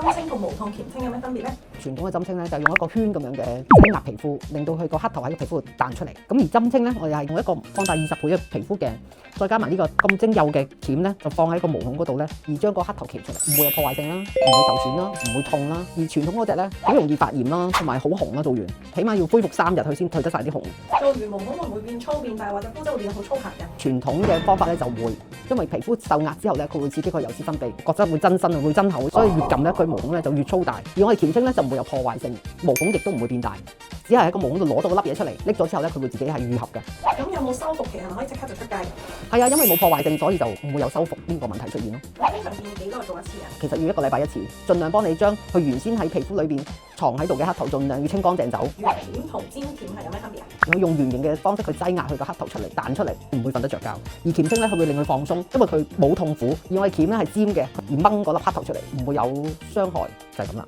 針清同無痛鉗清有咩分別咧？傳統嘅針清咧就用一個圈咁樣嘅擠壓皮膚，令到佢個黑頭喺個皮膚度彈出嚟。咁而針清咧，我又係用一個放大20倍嘅皮膚鏡，再加埋呢個咁精幼嘅鉗咧，就放喺個毛孔嗰度咧，而將個黑頭鉗出嚟，唔會有破壞性啦，唔會受損啦，唔會痛啦。而傳統嗰隻咧，好容易發炎啦，同埋好紅啦，做完起碼要恢復3日佢先退得晒啲紅。做完毛孔會唔會變粗變大，或者膚質會變得好粗痕嘅？傳統嘅方法咧就會，因為皮膚受壓之後咧，佢會刺激個油脂分泌，覺得會增生啊，會增厚，所以越撳咧佢毛孔咧就越粗大。而我哋鉗清咧就唔會有破壞性，毛孔亦都唔會變大，只係喺個毛孔度攞到個粒嘢出嚟，拎咗之後咧佢會自己係愈合嘅。咁有冇修復期係咪可以即刻就出街嘅？係啊，因為冇破壞性，所以就唔會有修復呢個問題出現咯。通常建議幾多日做一次啊？其實要1個禮拜1次，盡量幫你將佢原先喺皮膚裏邊藏喺度嘅黑頭，盡量要清乾淨走。圓鉗同尖鉗係有咩分別啊？佢用圓形嘅方式去擠壓佢個黑頭出嚟，彈出嚟，唔會瞓得着覺。而鉗清咧，佢會令佢放鬆，因為佢冇痛苦。而我哋鉗咧係尖嘅，而掹嗰粒黑頭出嚟，唔會有傷害，就係咁啦。